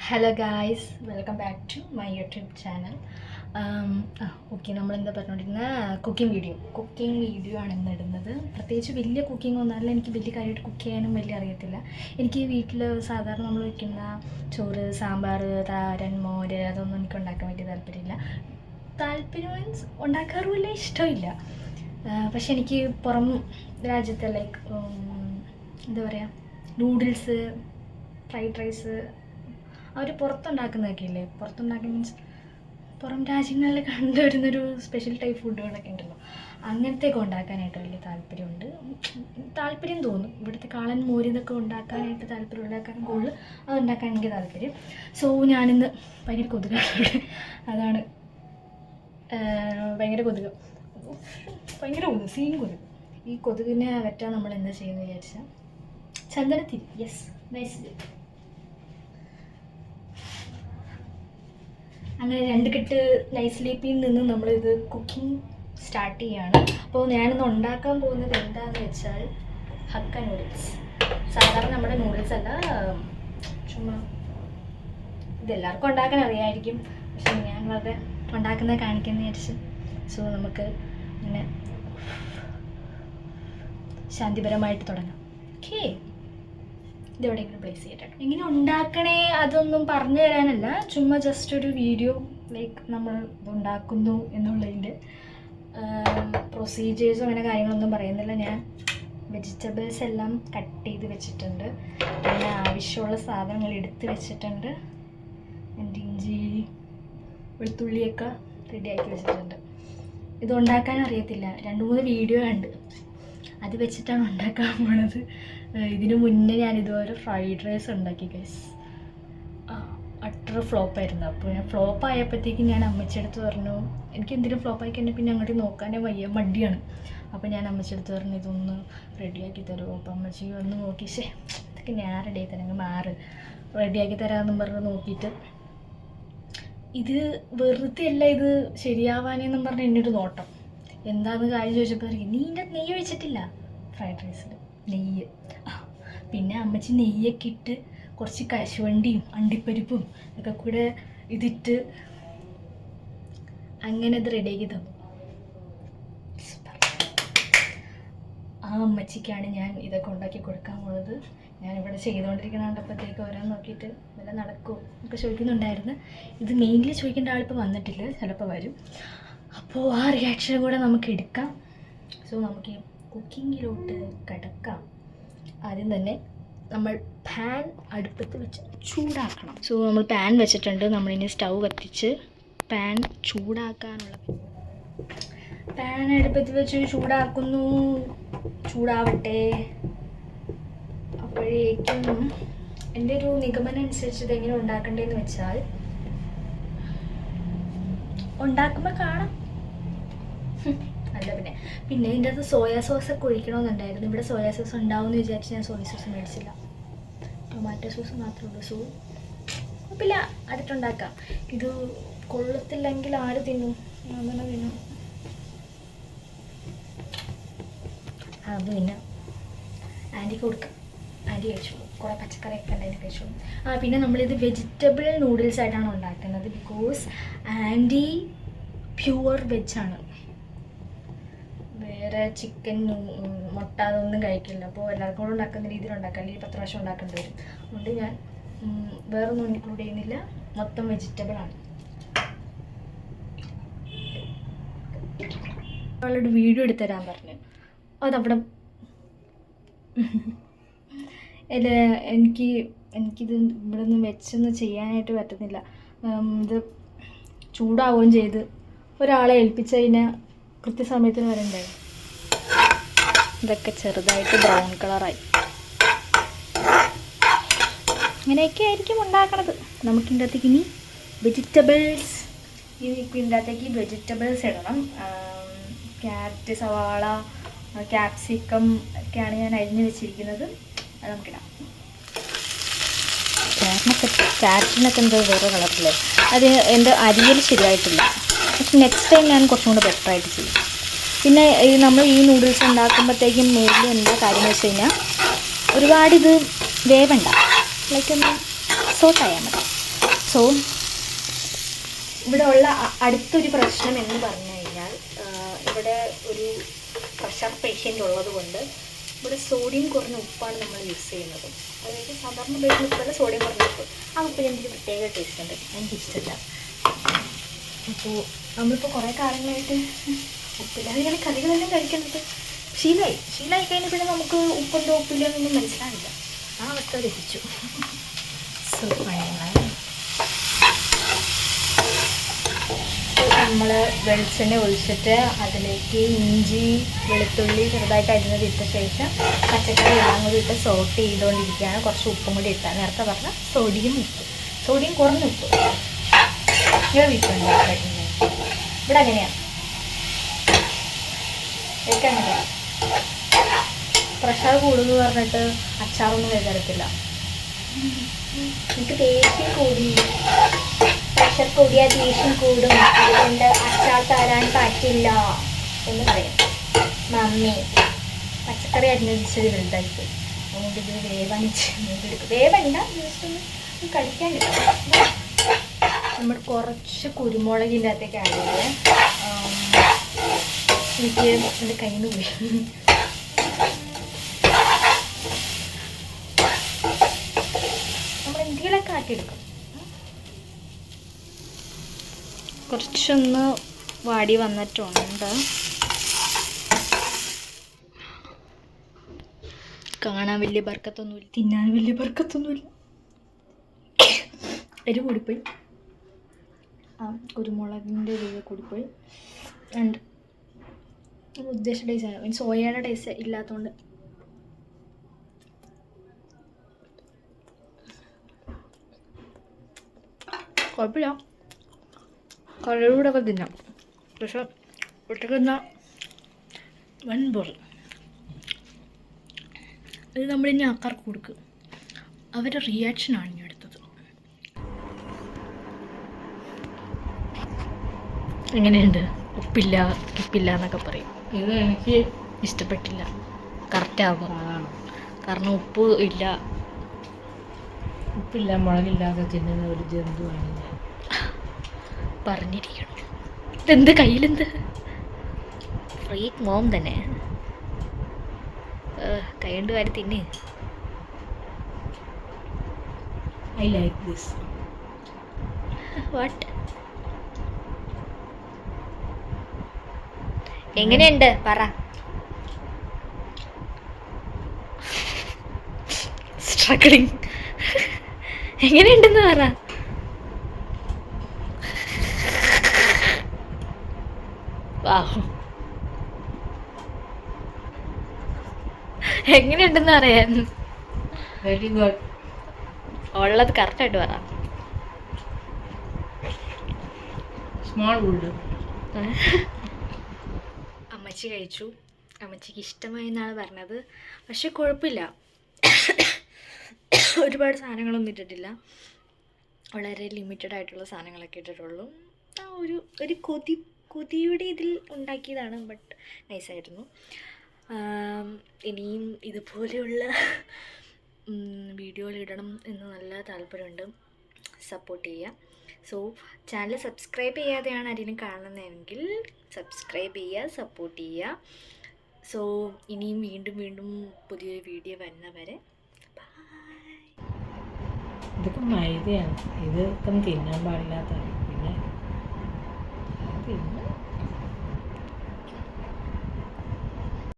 Hello guys, welcome back to my YouTube channel. Okay, നമ്മളെന്താ പറഞ്ഞുകൊണ്ടിരുന്ന cooking video ആണ് ഇന്ന് ഇടുന്നത്. പ്രത്യേകിച്ച് വലിയ കുക്കിംഗ് ഒന്നുമല്ല, എനിക്ക് വലിയ കാര്യമായിട്ട് കുക്ക് ചെയ്യാനും വലിയ അറിയത്തില്ല. എനിക്ക് വീട്ടിൽ സാധാരണ നമ്മൾ വയ്ക്കുന്ന ചോറ്, സാമ്പാർ, താരൻ, മോര് അതൊന്നും എനിക്ക് ഉണ്ടാക്കാൻ വലിയ താല്പര്യമില്ല. താല്പര്യം മീൻസ് ഉണ്ടാക്കാറുമില്ല, ഇഷ്ടമില്ല. പക്ഷെ എനിക്ക് പുറം രാജ്യത്തെ ലൈക്ക് എന്താ പറയുക, നൂഡിൽസ്, ഫ്രൈഡ് റൈസ്, അവർ പുറത്തുണ്ടാക്കുന്നതൊക്കെ ഇല്ലേ, പുറത്തുണ്ടാക്കുന്ന മീൻസ് പുറം രാജ്യങ്ങളിൽ കണ്ടുവരുന്നൊരു സ്പെഷ്യൽ ടൈപ്പ് ഫുഡുകളൊക്കെ ഉണ്ടല്ലോ, അങ്ങനത്തെയൊക്കെ ഉണ്ടാക്കാനായിട്ട് വലിയ താല്പര്യം തോന്നും. ഇവിടുത്തെ കാളൻ മോര് ഇതൊക്കെ ഉണ്ടാക്കാനായിട്ട് താല്പര്യമുള്ളക്കാരും കൂടുതൽ അത് ഉണ്ടാക്കാൻ എനിക്ക് താല്പര്യം. സോ ഞാനിന്ന് ഭയങ്കര കൊതുകാണ്, അതാണ് ഭയങ്കര കൊതുക്, സീൻ കൊതുക്. ഈ കൊതുകിനെ അകറ്റാൻ നമ്മൾ എന്താ ചെയ്യുന്നത് വിചാരിച്ചാൽ ചന്ദനത്തിരി. Yes, nice. അങ്ങനെ 2 കെട്ട് നൈസ് സ്ലീപ്പിൽ നിന്ന് നമ്മളിത് കുക്കിംഗ് സ്റ്റാർട്ട് ചെയ്യുകയാണ്. അപ്പോൾ ഞാനിന്ന് ഉണ്ടാക്കാൻ പോകുന്നത് എന്താണെന്ന് വെച്ചാൽ ഹക്ക നൂഡിൽസ്. സാധാരണ നമ്മുടെ നൂഡിൽസ് അല്ല, ചുമ്മാ ഇതെല്ലാവർക്കും ഉണ്ടാക്കാൻ അറിയാമായിരിക്കും, പക്ഷെ ഞാൻ വളരെ ഉണ്ടാക്കുന്നത് കാണിക്കാമെന്ന് വിചാരിച്ചു. സോ നമുക്ക് ഇങ്ങനെ ശാന്തിപരമായിട്ട് തുടങ്ങാം. ഓക്കേ, ഇതെവിടെയെങ്കിലും പ്ലേസ് ചെയ്തിട്ട് എങ്ങനെ ഉണ്ടാക്കണേ അതൊന്നും പറഞ്ഞു തരാനല്ല, ചുമ്മാ ജസ്റ്റ് ഒരു വീഡിയോ ലൈക്ക് നമ്മൾ ഇതുണ്ടാക്കുന്നു എന്നുള്ളതിൻ്റെ പ്രൊസീജിയേഴ്സും അങ്ങനെ കാര്യങ്ങളൊന്നും പറയുന്നില്ല. ഞാൻ വെജിറ്റബിൾസ് എല്ലാം കട്ട് ചെയ്ത് വെച്ചിട്ടുണ്ട്, പിന്നെ ആവശ്യമുള്ള സാധനങ്ങൾ എടുത്ത് വെച്ചിട്ടുണ്ട്, എൻ്റെ ഇഞ്ചി വെളുത്തുള്ളിയൊക്കെ റെഡിയാക്കി വെച്ചിട്ടുണ്ട്. ഇത് ഉണ്ടാക്കാൻ അറിയത്തില്ല, 2-3 വീഡിയോ ഉണ്ട്, അത് വെച്ചിട്ടാണ് ഉണ്ടാക്കാൻ പോണത്. ഇതിനു മുന്നേ ഞാൻ ഇതുപോലെ ഫ്രൈഡ് റൈസ് ഉണ്ടാക്കി ഗൈസ്, അട്ടർ ഫ്ലോപ്പായിരുന്നു. അപ്പോൾ ഞാൻ ഫ്ലോപ്പായപ്പോഴത്തേക്കും ഞാൻ അമ്മച്ചിയെടുത്ത് പറഞ്ഞു, എനിക്ക് എന്തെങ്കിലും ഫ്ലോപ്പായി കഴിഞ്ഞാൽ പിന്നെ അങ്ങോട്ട് നോക്കാനേ വയ്യ, മടിയാണ്. അപ്പോൾ ഞാൻ അമ്മച്ചിയെടുത്ത് പറഞ്ഞു ഇതൊന്ന് റെഡിയാക്കി തരുമോ. അപ്പോൾ അമ്മച്ചി വന്ന് നോക്കി, ഇതൊക്കെ ഞാൻ റെഡിയാക്കി തരാം, റെഡിയാക്കി തരാമെന്നും പറഞ്ഞ് നോക്കിയിട്ട് ഇത് വെറുതെ അല്ല, ഇത് ശരിയാവാനെന്നും പറഞ്ഞ് എന്നൊരു നോട്ടം. എന്താണെന്ന് കാര്യം ചോദിച്ചപ്പോൾ നീ ഇതിൻ്റെ നെയ്യ് ഒഴിച്ചിട്ടില്ല ഫ്രൈഡ് റൈസിൽ, നെയ്യ്. പിന്നെ അമ്മച്ചി നെയ്യൊക്കെ ഇട്ട് കുറച്ച് കശുവണ്ടിയും അണ്ടിപ്പരിപ്പും ഒക്കെ കൂടെ ഇതിട്ട് അങ്ങനെ ഇത് റെഡിയാക്കി തന്നു. ആ അമ്മച്ചിക്കാണ് ഞാൻ ഇതൊക്കെ ഉണ്ടാക്കി കൊടുക്കാൻ പോകുന്നത്. ഞാനിവിടെ ചെയ്തുകൊണ്ടിരിക്കുന്ന കണ്ടപ്പോഴത്തേക്ക് ഓരോ നോക്കിയിട്ട് വല്ല നടക്കുമോ ഒക്കെ ചോദിക്കുന്നുണ്ടായിരുന്നു. ഇത് മെയിൻലി ചോദിക്കേണ്ട ആളിപ്പോൾ വന്നിട്ടില്ല, ചിലപ്പോൾ വരും. അപ്പോൾ ആ റിയാക്ഷൻ കൂടെ നമുക്ക് എടുക്കാം. സോ നമുക്ക് കുക്കിങ്ങിലോട്ട് കിടക്കാം. ആദ്യം തന്നെ നമ്മൾ പാൻ അടുപ്പത്ത് വെച്ച് ചൂടാക്കണം. സോ നമ്മൾ പാൻ വെച്ചിട്ടുണ്ട്, നമ്മളിനി സ്റ്റൗ കത്തിച്ച് പാൻ ചൂടാക്കാനുള്ള പാൻ അടുപ്പത്ത് വെച്ച് ചൂടാക്കുന്നു. ചൂടാവട്ടെ. അപ്പോഴേക്കും എൻ്റെ ഒരു നിഗമനം അനുസരിച്ച് ഇതെങ്ങനെ ഉണ്ടാക്കണ്ടേന്ന് വെച്ചാൽ, ഉണ്ടാക്കുമ്പോൾ കാണാം. അല്ല, പിന്നെ ഇതിൻ്റെ അകത്ത് സോയാ സോസൊക്കെ ഒഴിക്കണമെന്നുണ്ടായിരുന്നു. ഇവിടെ സോയാ സോസ് ഉണ്ടാവുമെന്ന് വിചാരിച്ച് ഞാൻ സോയ സോസ് മേടിച്ചില്ല, ടൊമാറ്റോ സോസ് മാത്രമേ ഉള്ളൂ. സോ കുഴപ്പമില്ല, അടുത്തുണ്ടാക്കാം. ഇത് കൊള്ളത്തില്ലെങ്കിൽ ആര് തിന്നും, ഞാൻ തന്നെ തിന്നും. അത് പിന്നെ ആൻറ്റിക്ക് കൊടുക്കാം, ആൻറ്റി കഴിച്ചോളൂ, കുറേ പച്ചക്കറിയൊക്കെ ഉണ്ടായിട്ട് കഴിച്ചോളൂ. പിന്നെ നമ്മളിത് വെജിറ്റബിൾ നൂഡിൽസ് ആയിട്ടാണ് ഉണ്ടാക്കുന്നത്, ബിക്കോസ് ആൻറ്റി പ്യുവർ വെജാണ്, വേറെ ചിക്കൻ, മുട്ട അതൊന്നും കഴിക്കില്ല. അപ്പോൾ എല്ലാവർക്കും കൂടെ ഉണ്ടാക്കുന്ന രീതിയിൽ ഉണ്ടാക്കാം, അല്ലെങ്കിൽ 10 പ്രാവശ്യം ഉണ്ടാക്കേണ്ടി വരും. അതുകൊണ്ട് ഞാൻ വേറൊന്നും ഇൻക്ലൂഡ് ചെയ്യുന്നില്ല, മൊത്തം വെജിറ്റബിളാണ്. അവളോട് വീഡിയോ എടുത്ത് തരാൻ പറഞ്ഞു, അതവിടെ എനിക്കിത് ഇവിടെ നിന്ന് വെച്ചൊന്നും ചെയ്യാനായിട്ട് പറ്റുന്നില്ല. ഇത് ചൂടാവുകയും ചെയ്ത് ഒരാളെ ഏൽപ്പിച്ച് കഴിഞ്ഞാൽ കൃത്യസമയത്തിന് വരണ്ടേ. ഇതൊക്കെ ചെറുതായിട്ട് ബ്രൗൺ കളറായി, ഇങ്ങനെയൊക്കെ ആയിരിക്കും ഉണ്ടാക്കണത്. നമുക്കിൻ്റെ അകത്തേക്ക് ഇനി വെജിറ്റബിൾസ് ഇടണം. ക്യാരറ്റ്, സവാള, ക്യാപ്സിക്കം ഒക്കെയാണ് ഞാൻ അരിഞ്ഞ് വെച്ചിരിക്കുന്നത്, അത് നമുക്കിടാം. ക്യാരറ്റിനൊക്കെ എന്തോ വേറെ കളറില്ലേ, അത് എൻ്റെ അരിയൽ ശരിയായിട്ടില്ല. പക്ഷെ നെക്സ്റ്റ് ടൈം ഞാൻ കുറച്ചും കൂടെ ബെറ്ററായിട്ട് ചെയ്യും. പിന്നെ നമ്മൾ ഈ നൂഡിൽസ് ഉണ്ടാക്കുമ്പോഴത്തേക്കും മെയിൻലി എന്താ കാര്യം വെച്ച് കഴിഞ്ഞാൽ, ഒരുപാടിത് വേവണ്ട, ലൈക്ക് ഒന്ന് സോട്ടായാൽ മതി. സോ ഇവിടെ ഉള്ള അടുത്തൊരു പ്രശ്നം എന്ന് പറഞ്ഞു കഴിഞ്ഞാൽ ഇവിടെ ഒരു പ്രഷർ പേഷ്യൻ്റ് ഉള്ളത് കൊണ്ട് ഇവിടെ സോഡിയം കുറഞ്ഞ ഉപ്പാണ് നമ്മൾ യൂസ് ചെയ്യുന്നത്. അതായത് സാധാരണ ഉപയോഗിക്കുന്ന ഉപ്പല്ല, സോഡിയം കുറഞ്ഞ ഉപ്പ്. ആ ഉപ്പിന് എനിക്ക് പ്രത്യേക ടേസ്റ്റ് ഉണ്ട്, എനിക്കിഷ്ടമില്ല. അപ്പോൾ നമ്മളിപ്പോൾ കുറേ കാലങ്ങളായിട്ട് ഉപ്പില്ലാതെ ഇങ്ങനെ കറികളെല്ലാം കഴിക്കുന്നത് ശീലമായി കഴിഞ്ഞാൽ പിന്നെ നമുക്ക് ഉപ്പുണ്ടോ ഉപ്പില്ല എന്നൊന്നും മനസ്സിലാവില്ല. ആ അവസ്ഥ ലഭിച്ചു. സോ നമ്മൾ വെളിച്ചെണ്ണ ഒഴിച്ചിട്ട് അതിലേക്ക് ഇഞ്ചി വെളുത്തുള്ളി ചെറുതായിട്ട് അരിഞ്ഞത് ഇട്ട ശേഷം പച്ചക്കറി എല്ലാം കൂടി ഇട്ട് സോട്ട് ചെയ്തുകൊണ്ടിരിക്കുകയാണ്. കുറച്ച് ഉപ്പും കൂടി ഇട്ടാൽ നേരത്തെ പറഞ്ഞ സോഡിയം കുറഞ്ഞ ഉപ്പ് ഇവിടെ വീട്ടിലുണ്ട്. ഇവിടെ അങ്ങനെയാണ്, എനിക്ക് അങ്ങനെയാണ്. പ്രഷർ കൂടുന്നു പറഞ്ഞിട്ട് അച്ചാറൊന്നും കഴിക്കത്തില്ല. എനിക്ക് ദേഷ്യം കൂടി, പ്രഷർ കൂടിയാൽ ദേഷ്യം കൂടും, അതുകൊണ്ട് അച്ചാർ തരാൻ പറ്റില്ല എന്ന് പറയാം. മമ്മി പച്ചക്കറി അന്വേഷിച്ചത് വലുതായിപ്പോയി, അതുകൊണ്ട് ഇത് വേവണിച്ചെടുക്കും. വേവണ്ട, ജസ്റ്റ് ഒന്ന് കഴിക്കാൻ കിട്ടും. നമ്മൾ കുറച്ച് കുരുമുളകിൻ്റെ അകത്തേക്ക് ആഡ് ചെയ്ത് എനിക്ക് എൻ്റെ കയ്യിൽ നിന്ന് പോയി. നമ്മൾ എന്തെങ്കിലുമൊക്കെ ആക്കിയെടുക്കും. കുറച്ചൊന്ന് വാടി വന്നിട്ടുണ്ട്. കാണാൻ വലിയ ബർക്കത്തൊന്നുമില്ല, തിന്നാൻ വലിയ ബർക്കത്തൊന്നുമില്ല. എരിവ് കൂടിപ്പോയി, കുരുമുളകിൻ്റെ എരിവ് കൂടിപ്പോയി. ആൻഡ് ഉദ്ദേശിച്ച ടേസ്റ്റ് മീൻസ് സോയയുടെ ടേസ്റ്റ് ഇല്ലാത്തതുകൊണ്ട് കുഴപ്പമില്ല, കറിയുടെ ഒക്കെ തിന്നാം. പക്ഷെ ഒറ്റക്ക് തിന്നാ വൻ ബോറ്. ഇത് നമ്മളിനി ആൾക്കാർക്ക് കൊടുക്കും, അവരുടെ റിയാക്ഷനാണ് ഇനി എടുത്തത്. എങ്ങനെയുണ്ട്? ഉപ്പില്ല എന്നൊക്കെ പറയും. ഇത് എനിക്ക് ഇഷ്ടപ്പെട്ടില്ല. കറക്റ്റാകും, കാരണം ഉപ്പില്ല മുളകില്ലാതെ തിന്നുന്ന ഒരു ജന്തുവാണ് ഞാൻ. പറഞ്ഞിരിക്കണം. ഇതെന്ത് കയ്യിലെന്ത് ഫ്രീക്ക് മോം തന്നെ, കൈ കൊണ്ട് വാരി തിന്ന്. I like this. വാട്ട്? എങ്ങനെയുണ്ട് പറ. സ്ട്രഗ്ലിങ്. എങ്ങനെയുണ്ടെന്ന് പറ. എങ്ങനെയുണ്ടെന്ന് പറയാൻ. Very good. ഉള്ളത് കറക്റ്റായിട്ട് പറ. Small wood. അമ്മച്ചി കഴിച്ചു, അമ്മച്ചിക്ക് ഇഷ്ടമായി എന്നാണ് പറഞ്ഞത്. പക്ഷെ കുഴപ്പമില്ല, ഒരുപാട് സാധനങ്ങളൊന്നും ഇട്ടിട്ടില്ല, വളരെ ലിമിറ്റഡ് ആയിട്ടുള്ള സാധനങ്ങളൊക്കെ ഇട്ടിട്ടുള്ളൂ. ആ ഒരു കൊതിയുടെ ഇതിൽ ഉണ്ടാക്കിയതാണ്. ബട്ട് നൈസായിരുന്നു. ഇനിയും ഇതുപോലെയുള്ള വീഡിയോകൾ ഇടണം എന്ന് നല്ല താല്പര്യമുണ്ട്. സപ്പോർട്ട് ചെയ്യുക. സോ ചാനൽ സബ്സ്ക്രൈബ് ചെയ്യാതെയാണ് ആരെങ്കിലും കാണുന്നതെങ്കിൽ സബ്സ്ക്രൈബ് ചെയ്യുക, സപ്പോർട്ട് ചെയ്യുക. സോ ഇനിയും വീണ്ടും പുതിയൊരു വീഡിയോ വരുന്നവരെ ബൈ. ഇതൊക്കെ മൈദയാണ്, ഇതൊക്കെ തിന്നാൻ പാടില്ലാത്തതാണ്. പിന്നെ